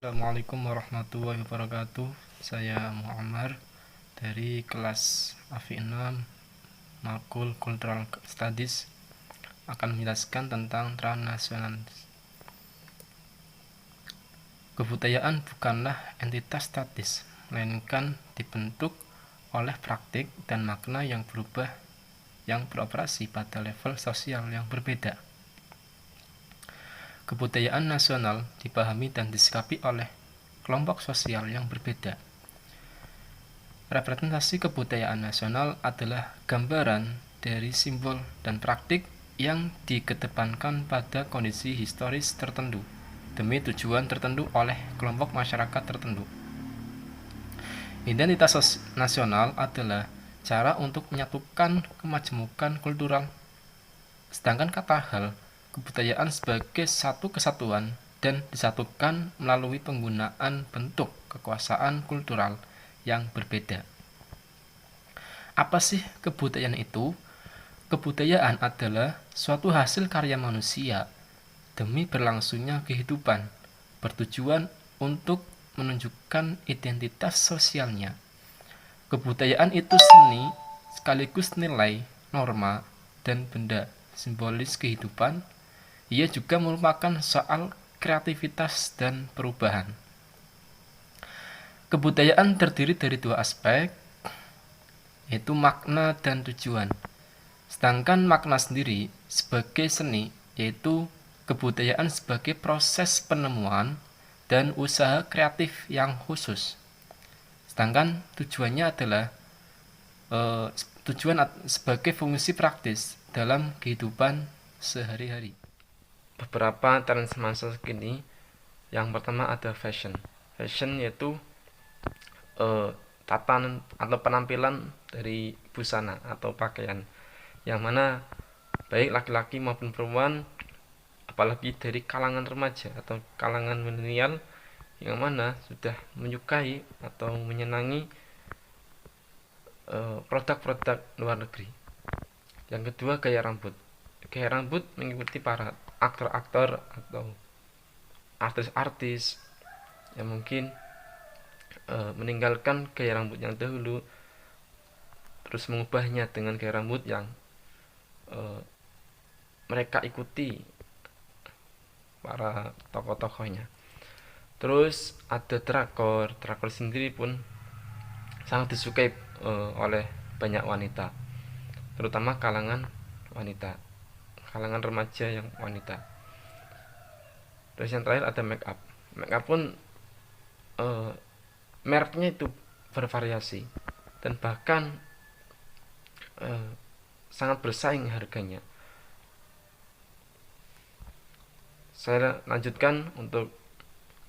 Assalamualaikum warahmatullahi wabarakatuh. Saya Muammar dari kelas AV6 Makul Cultural Studies akan menjelaskan tentang transnasionalis. Kebudayaan bukanlah entitas statis, melainkan dibentuk oleh praktik dan makna yang berubah yang beroperasi pada level sosial yang berbeda. Kebudayaan nasional dipahami dan disikapi oleh kelompok sosial yang berbeda. Representasi kebudayaan nasional adalah gambaran dari simbol dan praktik yang dikedepankan pada kondisi historis tertentu demi tujuan tertentu oleh kelompok masyarakat tertentu. Identitas nasional adalah cara untuk menyatukan kemajemukan kultural, sedangkan kata hal kebudayaan sebagai satu kesatuan dan disatukan melalui penggunaan bentuk kekuasaan kultural yang berbeda. Apa sih kebudayaan itu? Kebudayaan adalah suatu hasil karya manusia demi berlangsungnya kehidupan, bertujuan untuk menunjukkan identitas sosialnya. Kebudayaan itu seni sekaligus nilai, norma, dan benda simbolis kehidupan. Ia juga merupakan soal kreativitas dan perubahan. Kebudayaan terdiri dari dua aspek, yaitu makna dan tujuan. Sedangkan makna sendiri sebagai seni, yaitu kebudayaan sebagai proses penemuan dan usaha kreatif yang khusus. Sedangkan tujuannya adalah tujuan sebagai fungsi praktis dalam kehidupan sehari-hari. Beberapa tren semasa kini, yang pertama ada fashion. Fashion yaitu tatanan atau penampilan dari busana atau pakaian, yang mana baik laki-laki maupun perempuan, apalagi dari kalangan remaja atau kalangan milenial, yang mana sudah menyukai atau menyenangi produk-produk luar negeri. Yang kedua, gaya rambut. Gaya rambut mengikuti para aktor-aktor atau artis-artis yang mungkin meninggalkan gaya rambut yang dahulu, terus mengubahnya dengan gaya rambut yang mereka ikuti para tokoh-tokohnya. Terus ada drakor. Drakor sendiri pun sangat disukai oleh banyak wanita, terutama kalangan wanita, kalangan remaja yang wanita. Terus yang terakhir ada make up. Make up pun mereknya itu bervariasi dan bahkan sangat bersaing harganya. Saya lanjutkan untuk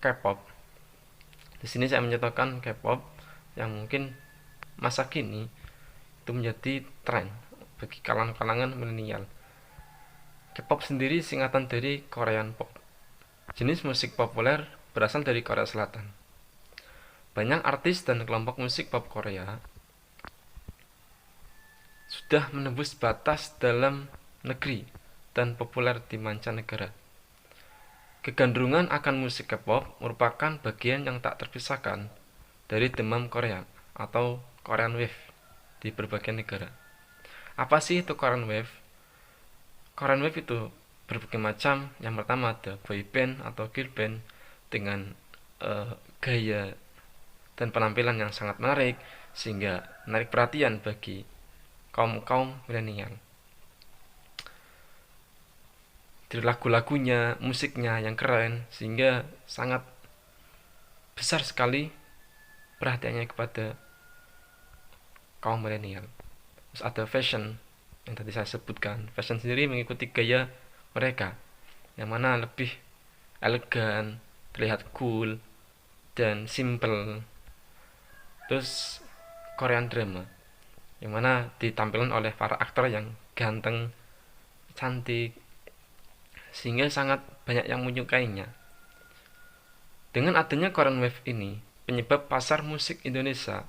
K-pop. Di sini saya mencontohkan K-pop yang mungkin masa kini itu menjadi tren bagi kalangan milenial. K-pop sendiri singkatan dari Korean Pop. Jenis musik populer berasal dari Korea Selatan. Banyak artis dan kelompok musik pop Korea sudah menembus batas dalam negeri dan populer di mancanegara. Kegandrungan akan musik K-pop merupakan bagian yang tak terpisahkan dari demam Korea atau Korean Wave di berbagai negara. Apa sih itu Korean Wave? Korean Wave itu berbagai macam. Yang pertama ada boy band atau girl band dengan gaya dan penampilan yang sangat menarik sehingga menarik perhatian bagi kaum milenial. Dari lagu-lagunya, musiknya yang keren sehingga sangat besar sekali perhatiannya kepada kaum milenial. Terus ada fashion yang tadi saya sebutkan. Fashion sendiri mengikuti gaya mereka, yang mana lebih elegan, terlihat cool dan simple. Terus Korean drama, yang mana ditampilkan oleh para aktor yang ganteng, cantik, sehingga sangat banyak yang menyukainya. Dengan adanya Korean Wave ini, penyebab pasar musik Indonesia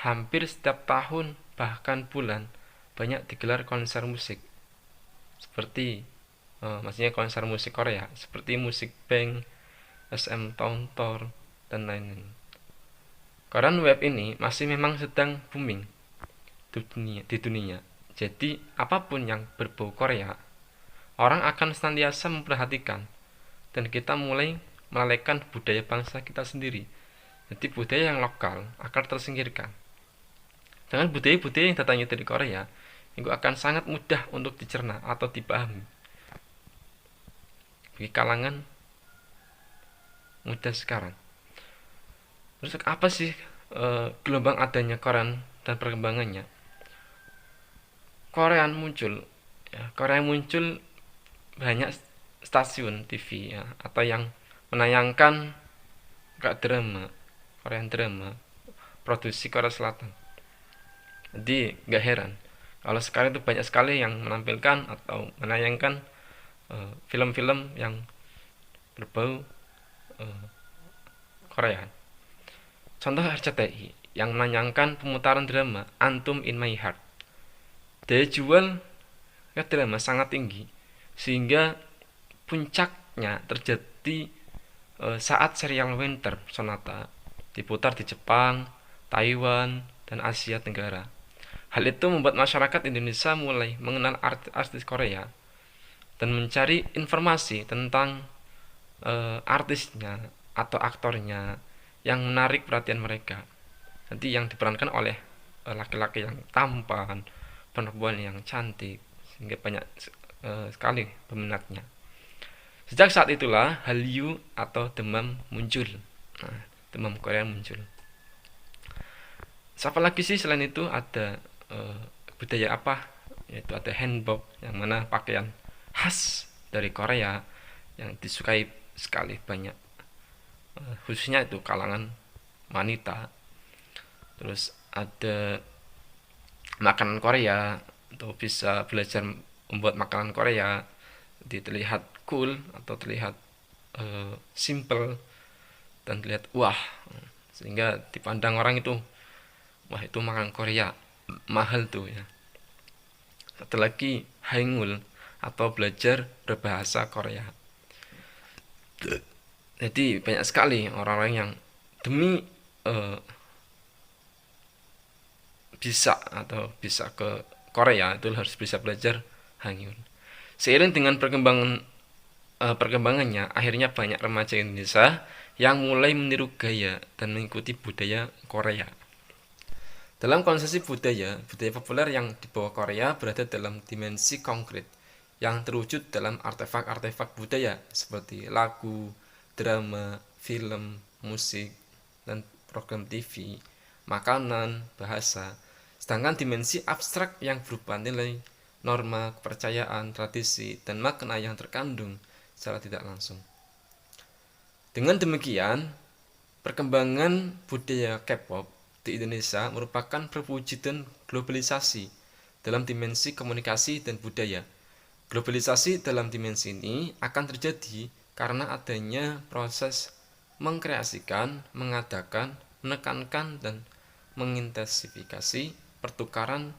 hampir setiap tahun bahkan bulan banyak digelar konser musik, seperti maksudnya konser musik Korea, seperti musik Bank, SM Town, dan lain-lain. Korean Web ini masih memang sedang booming di dunia. Jadi apapun yang berbau Korea, orang akan senantiasa memperhatikan, dan kita mulai melalaikan budaya bangsa kita sendiri. Jadi budaya yang lokal akan tersingkirkan. Dengan budaya-budaya yang datangnya dari Korea, itu akan sangat mudah untuk dicerna atau dipahami bagi kalangan muda sekarang. Terus apa sih gelombang adanya Korean dan perkembangannya? Korea muncul banyak stasiun TV ya, atau yang menayangkan drama, Korean drama, produksi Korea Selatan. Jadi gak heran kalau sekarang itu banyak sekali yang menampilkan atau menayangkan film-film yang berbau Korea. Contoh RCTI yang menayangkan pemutaran drama Antum in My Heart. Daya jual drama sangat tinggi sehingga puncaknya terjadi saat serial Winter Sonata diputar di Jepang, Taiwan, dan Asia Tenggara. Hal itu membuat masyarakat Indonesia mulai mengenal artis Korea dan mencari informasi tentang artisnya atau aktornya yang menarik perhatian mereka. Nanti yang diperankan oleh laki-laki yang tampan, perempuan yang cantik, sehingga banyak sekali peminatnya. Sejak saat itulah Hallyu atau demam muncul. Nah, demam Korea muncul. Siapa lagi sih selain itu ada budaya apa? Yaitu ada hanbok, yang mana pakaian khas dari Korea yang disukai sekali banyak, khususnya itu kalangan wanita. Terus ada makanan Korea, atau bisa belajar membuat makanan Korea, terlihat cool atau terlihat simple dan terlihat wah, sehingga dipandang orang itu wah itu makanan Korea mahal tuh ya. Satu lagi Hangul atau belajar berbahasa Korea. Jadi banyak sekali orang-orang yang demi bisa ke Korea itu harus bisa belajar Hangul. Seiring dengan perkembangannya, akhirnya banyak remaja Indonesia yang mulai meniru gaya dan mengikuti budaya Korea. Dalam konsepsi budaya populer yang dibawa Korea berada dalam dimensi konkret yang terwujud dalam artefak-artefak budaya seperti lagu, drama, film, musik, dan program TV, makanan, bahasa. Sedangkan dimensi abstrak yang berupa nilai, norma, kepercayaan, tradisi, dan makna yang terkandung secara tidak langsung. Dengan demikian, perkembangan budaya K-pop di Indonesia merupakan perwujudan globalisasi dalam dimensi komunikasi dan budaya. Globalisasi dalam dimensi ini akan terjadi karena adanya proses mengkreasikan, mengadakan, menekankan, dan mengintensifikasi pertukaran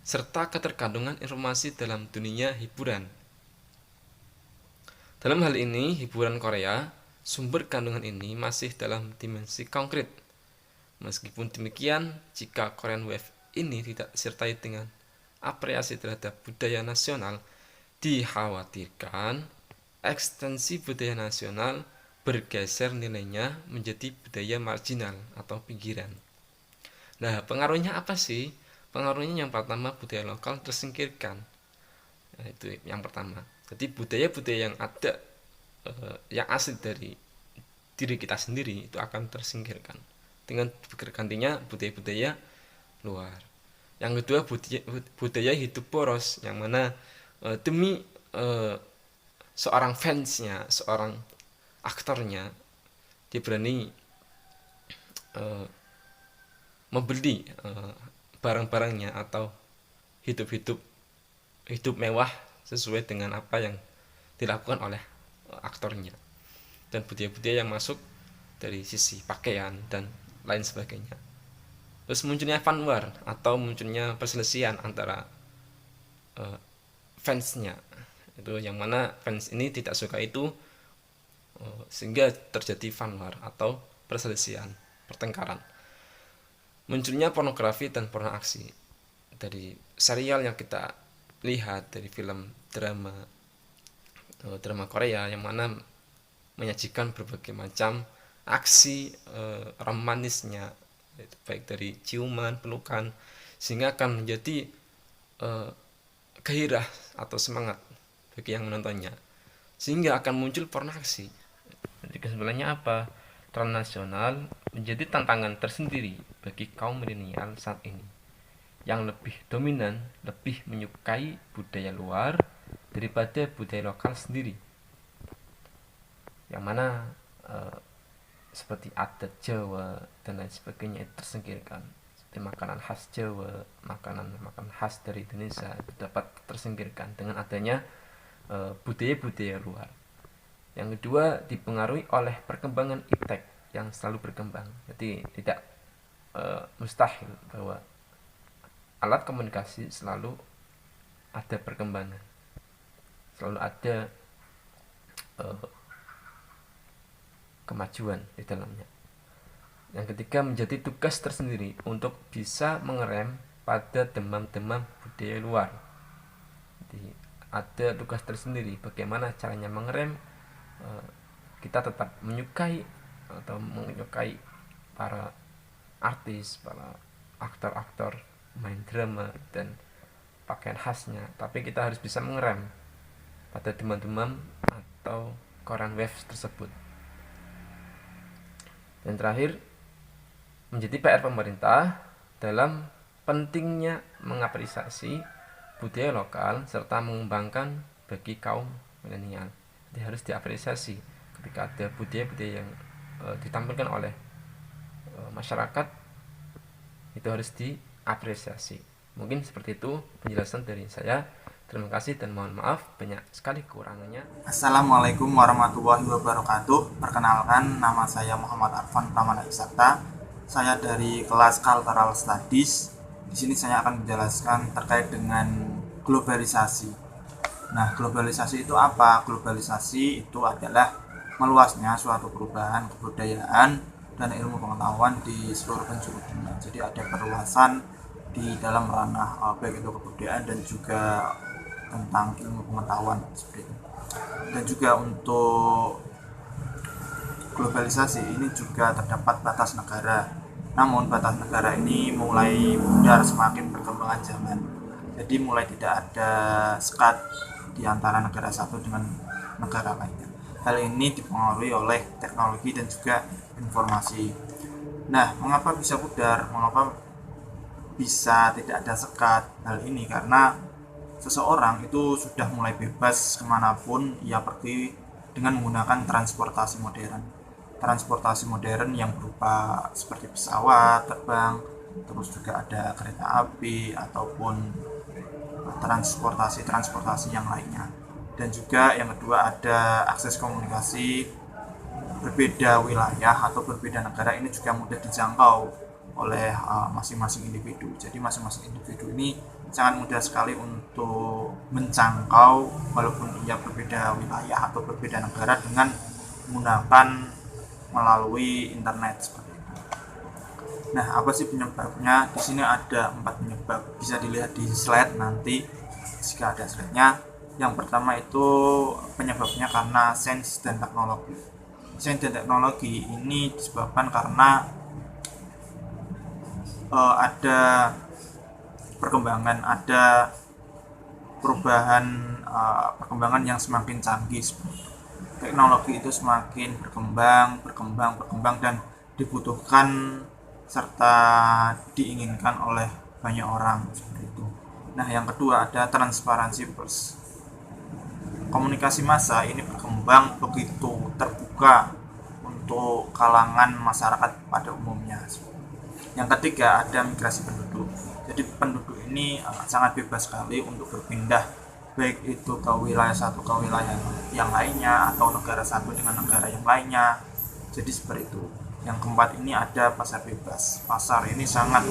serta keterkandungan informasi dalam dunia hiburan. Dalam hal ini, hiburan Korea, sumber kandungan ini masih dalam dimensi konkret. Meskipun demikian, jika Korean Wave ini tidak disertai dengan apresiasi terhadap budaya nasional, dikhawatirkan ekstensi budaya nasional bergeser nilainya menjadi budaya marginal atau pinggiran. Nah, pengaruhnya apa sih? Pengaruhnya yang pertama, budaya lokal tersingkirkan. Nah, itu yang pertama. Jadi budaya-budaya yang ada yang asli dari diri kita sendiri itu akan tersingkirkan dengan bergantinya budaya-budaya luar. Yang kedua, budaya hidup boros, yang mana demi seorang fansnya, seorang aktornya, dia berani membeli barang-barangnya atau hidup mewah sesuai dengan apa yang dilakukan oleh aktornya. Dan budaya-budaya yang masuk dari sisi pakaian dan lain sebagainya. Terus munculnya fan war atau munculnya perselisihan antara fansnya, itu yang mana fans ini tidak suka itu sehingga terjadi fanwar atau perselisihan, pertengkaran. Munculnya pornografi dan porno aksi dari serial yang kita lihat, dari film drama Korea yang mana menyajikan berbagai macam aksi romantisnya, baik dari ciuman, pelukan, sehingga akan menjadi gairah atau semangat bagi yang menontonnya, sehingga akan muncul porno aksi. Jadi kesimpulannya apa? Tren nasional menjadi tantangan tersendiri bagi kaum milenial saat ini, yang lebih dominan, lebih menyukai budaya luar daripada budaya lokal sendiri, yang mana seperti adat Jawa dan lain sebagainya itu tersingkirkan. Seperti makanan khas Jawa, makanan khas dari Indonesia itu dapat tersingkirkan dengan adanya budaya-budaya luar. Yang kedua, dipengaruhi oleh perkembangan iptek yang selalu berkembang. Jadi tidak mustahil bahwa alat komunikasi selalu ada perkembangan, selalu ada kemajuan di dalamnya. Yang ketiga, menjadi tugas tersendiri untuk bisa mengerem pada demam-demam budaya luar. Jadi ada tugas tersendiri bagaimana caranya mengerem kita tetap menyukai para artis, para aktor-aktor main drama dan pakaian khasnya, tapi kita harus bisa mengerem pada demam-demam atau koran waves tersebut. Dan terakhir, menjadi PR pemerintah dalam pentingnya mengapresiasi budaya lokal serta mengembangkan bagi kaum milenial. Jadi harus diapresiasi ketika ada budaya-budaya yang ditampilkan oleh masyarakat, itu harus diapresiasi. Mungkin seperti itu penjelasan dari saya. Terima kasih dan mohon maaf banyak sekali kekurangannya. Assalamualaikum warahmatullahi wabarakatuh. Perkenalkan, nama saya Muhammad Arfan Pramana Isakta. Saya dari kelas Cultural Studies. Di sini saya akan menjelaskan terkait dengan globalisasi. Nah, globalisasi itu apa? Globalisasi itu adalah meluasnya suatu perubahan kebudayaan dan ilmu pengetahuan di seluruh penjuru dunia. Jadi ada perluasan di dalam ranah baik itu kebudayaan dan juga tentang ilmu pengetahuan seperti itu. Dan juga untuk globalisasi ini juga terdapat batas negara. Namun batas negara ini mulai pudar semakin perkembangan zaman. Jadi mulai tidak ada sekat di antara negara satu dengan negara lainnya. Hal ini dipengaruhi oleh teknologi dan juga informasi. Nah, mengapa bisa pudar? Mengapa bisa tidak ada sekat? Hal ini karena seseorang itu sudah mulai bebas kemanapun ia pergi dengan menggunakan transportasi modern. Transportasi modern yang berupa seperti pesawat terbang, terus juga ada kereta api ataupun transportasi yang lainnya. Dan juga yang kedua ada akses komunikasi. Berbeda wilayah atau berbeda negara ini juga mudah dijangkau oleh masing-masing individu. Jadi masing-masing individu ini sangat mudah sekali untuk menjangkau walaupun ia berbeda wilayah atau berbeda negara dengan menggunakan melalui internet seperti itu. Nah, apa sih penyebabnya? Di sini ada 4 penyebab. Bisa dilihat di slide nanti jika ada slide-nya. Yang pertama itu penyebabnya karena sains dan teknologi. Sains dan teknologi ini disebabkan karena ada perkembangan, ada perubahan, perkembangan yang semakin canggih. Teknologi itu semakin berkembang dan dibutuhkan serta diinginkan oleh banyak orang seperti itu. Nah, yang kedua ada transparansi plus. Komunikasi massa ini berkembang begitu terbuka untuk kalangan masyarakat pada umumnya. Yang ketiga ada migrasi penduduk. Jadi penduduk ini sangat bebas sekali untuk berpindah, baik itu ke wilayah satu ke wilayah yang lainnya atau negara satu dengan negara yang lainnya. Jadi seperti itu. Yang keempat ini ada pasar bebas. Pasar ini sangat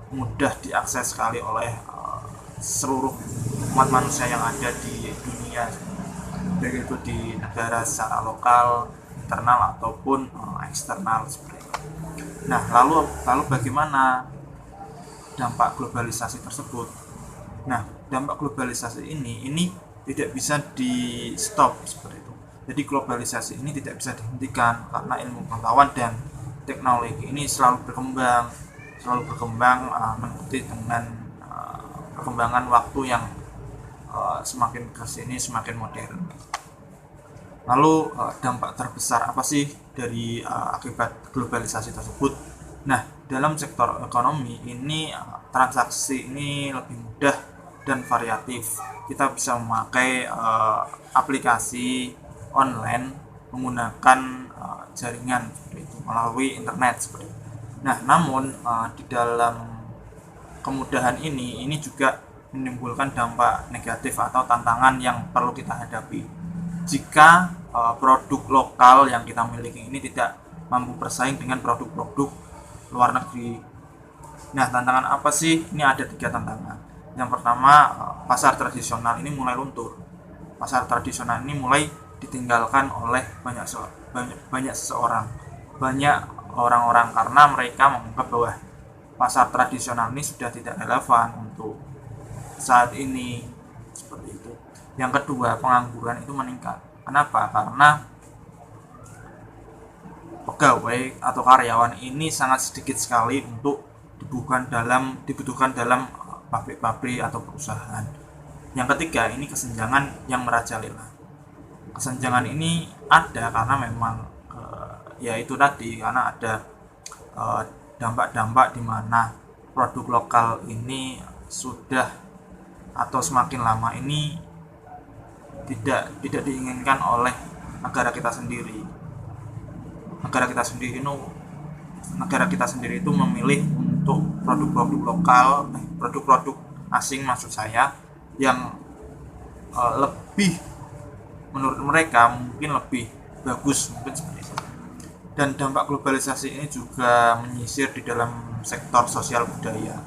mudah diakses sekali oleh seluruh umat manusia yang ada di dunia. baik itu di negara secara lokal, internal ataupun eksternal seperti itu. Nah, lalu bagaimana dampak globalisasi tersebut? Nah, dampak globalisasi ini tidak bisa di stop seperti itu. Jadi globalisasi ini tidak bisa dihentikan karena ilmu pengetahuan dan teknologi ini selalu berkembang mengikuti dengan perkembangan waktu yang semakin kesini semakin modern. Lalu dampak terbesar apa sih dari akibat globalisasi tersebut? Nah, dalam sektor ekonomi ini transaksi ini lebih mudah dan variatif. Kita bisa memakai aplikasi online menggunakan jaringan seperti itu, melalui internet seperti itu. Nah, namun di dalam kemudahan ini juga menimbulkan dampak negatif atau tantangan yang perlu kita hadapi. Jika produk lokal yang kita miliki ini tidak mampu bersaing dengan produk-produk luar negeri. Nah, tantangan apa sih? Ini ada 3 tantangan. Yang pertama, pasar tradisional ini mulai luntur. Pasar tradisional ini mulai ditinggalkan oleh banyak seseorang, banyak orang-orang, karena mereka menganggap bahwa pasar tradisional ini sudah tidak relevan untuk saat ini seperti itu. Yang kedua, pengangguran itu meningkat. Kenapa? Karena pegawai atau karyawan ini sangat sedikit sekali untuk dibutuhkan dalam pabrik-pabrik atau perusahaan. Yang ketiga, ini kesenjangan yang merajalela. Kesenjangan ini ada karena memang ya itu tadi, karena ada dampak-dampak di mana produk lokal ini sudah atau semakin lama ini tidak diinginkan oleh negara kita sendiri. Negara kita sendiri itu memilih untuk produk-produk lokal, produk-produk asing maksud saya, yang lebih menurut mereka mungkin lebih bagus, mungkin seperti itu. Dan dampak globalisasi ini juga menyisir di dalam sektor sosial budaya.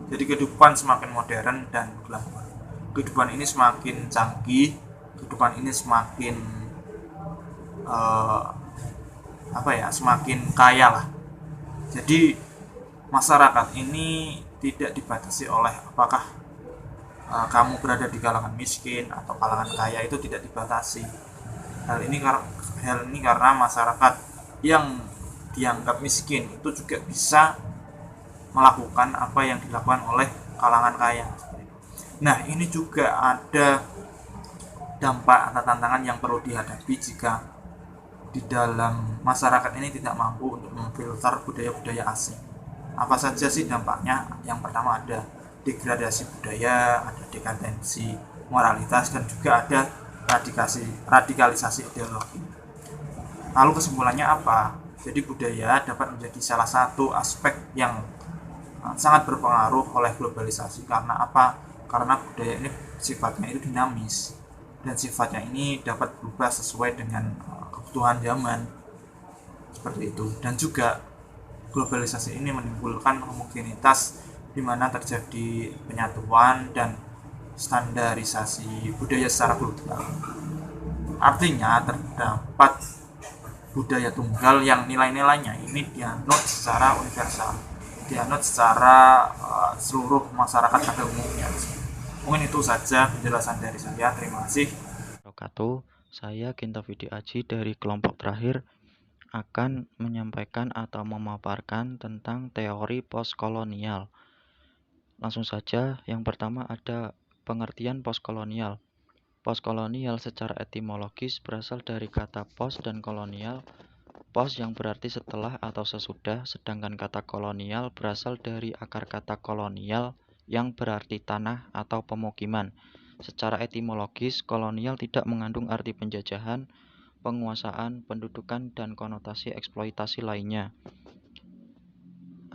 Jadi kehidupan semakin modern dan global. Kehidupan ini semakin canggih, kehidupan ini semakin semakin kaya lah. Jadi masyarakat ini tidak dibatasi oleh apakah kamu berada di kalangan miskin atau kalangan kaya, itu tidak dibatasi. Hal ini karena masyarakat yang dianggap miskin itu juga bisa melakukan apa yang dilakukan oleh kalangan kaya. Nah, ini juga ada dampak atau tantangan yang perlu dihadapi jika di dalam masyarakat ini tidak mampu untuk memfilter budaya-budaya asing. Apa saja sih dampaknya? Yang pertama ada degradasi budaya, ada dekadensi moralitas, dan juga ada radikalisasi ideologi. Lalu kesimpulannya apa? Jadi budaya dapat menjadi salah satu aspek yang sangat berpengaruh oleh globalisasi. Karena apa? Karena budaya ini sifatnya itu dinamis, dan sifatnya ini dapat berubah sesuai dengan kebutuhan zaman seperti itu. Dan juga globalisasi ini menimbulkan homogenitas di mana terjadi penyatuan dan standarisasi budaya secara global. Artinya terdapat budaya tunggal yang nilai-nilainya ini dianut secara universal, dianut secara seluruh masyarakat pada umumnya. Mungkin itu saja penjelasan dari saya. Terima kasih. Saya Kinta Vidi Aji dari kelompok terakhir akan menyampaikan atau memaparkan tentang teori postkolonial. Langsung saja, yang pertama ada pengertian postkolonial. Postkolonial secara etimologis berasal dari kata post dan kolonial. Post yang berarti setelah atau sesudah, sedangkan kata kolonial berasal dari akar kata kolonial yang berarti tanah atau pemukiman. Secara etimologis, kolonial tidak mengandung arti penjajahan, penguasaan, pendudukan, dan konotasi eksploitasi lainnya.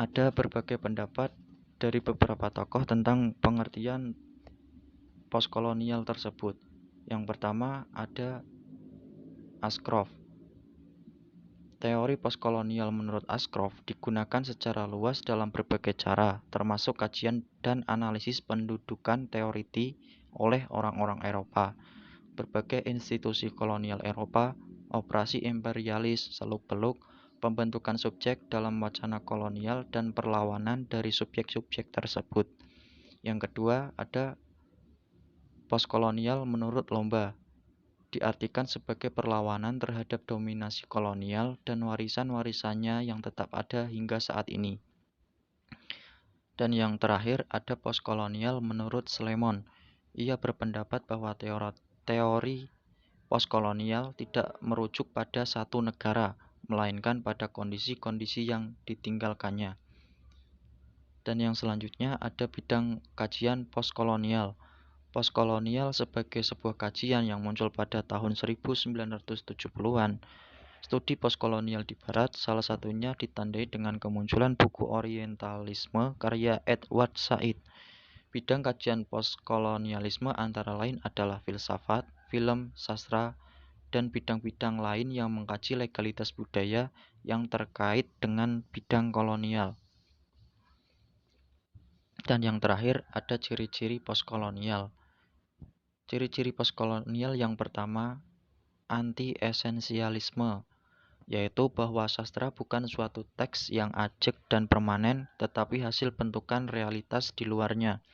Ada berbagai pendapat dari beberapa tokoh tentang pengertian postkolonial tersebut. Yang pertama ada Ashcroft. Teori postkolonial menurut Ashcroft digunakan secara luas dalam berbagai cara, termasuk kajian dan analisis pendudukan teoriti oleh orang-orang Eropa. berbagai institusi kolonial Eropa, operasi imperialis seluk-beluk, pembentukan subjek dalam wacana kolonial, dan perlawanan dari subjek-subjek tersebut. Yang kedua, ada postkolonial menurut Lomba. Diartikan sebagai perlawanan terhadap dominasi kolonial dan warisan-warisannya yang tetap ada hingga saat ini. Dan yang terakhir ada postkolonial menurut Slemon. Ia berpendapat bahwa teori postkolonial tidak merujuk pada satu negara, melainkan pada kondisi-kondisi yang ditinggalkannya. Dan yang selanjutnya ada bidang kajian postkolonial. Postkolonial sebagai sebuah kajian yang muncul pada tahun 1970-an. Studi postkolonial di Barat salah satunya ditandai dengan kemunculan buku Orientalisme karya Edward Said. Bidang kajian postkolonialisme antara lain adalah filsafat, film, sastra, dan bidang-bidang lain yang mengkaji legalitas budaya yang terkait dengan bidang kolonial. Dan yang terakhir ada ciri-ciri postkolonial. Ciri-ciri postkolonial yang pertama, anti-esensialisme, yaitu bahwa sastra bukan suatu teks yang ajek dan permanen, tetapi hasil bentukan realitas di luarnya.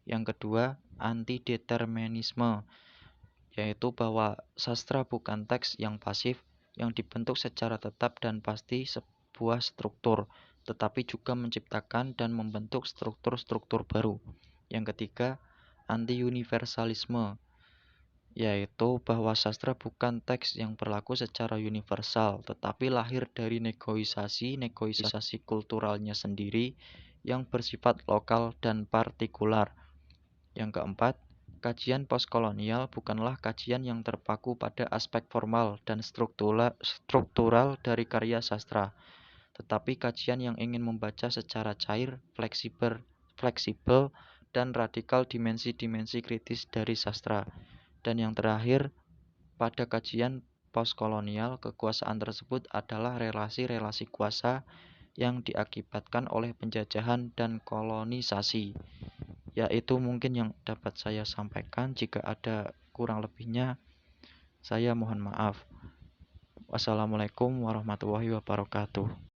Yang kedua, anti-determinisme, yaitu bahwa sastra bukan teks yang pasif, yang dibentuk secara tetap dan pasti sebuah struktur, tetapi juga menciptakan dan membentuk struktur-struktur baru. Yang ketiga, anti-universalisme, yaitu bahwa sastra bukan teks yang berlaku secara universal, tetapi lahir dari negosiasi kulturalnya sendiri yang bersifat lokal dan partikular. Yang keempat, kajian postkolonial bukanlah kajian yang terpaku pada aspek formal dan struktural dari karya sastra, tetapi kajian yang ingin membaca secara cair, fleksibel, dan radikal dimensi-dimensi kritis dari sastra. Dan yang terakhir, pada kajian postkolonial, kekuasaan tersebut adalah relasi-relasi kuasa yang diakibatkan oleh penjajahan dan kolonisasi. Yaitu mungkin yang dapat saya sampaikan. Jika ada kurang lebihnya, saya mohon maaf. Wassalamualaikum warahmatullahi wabarakatuh.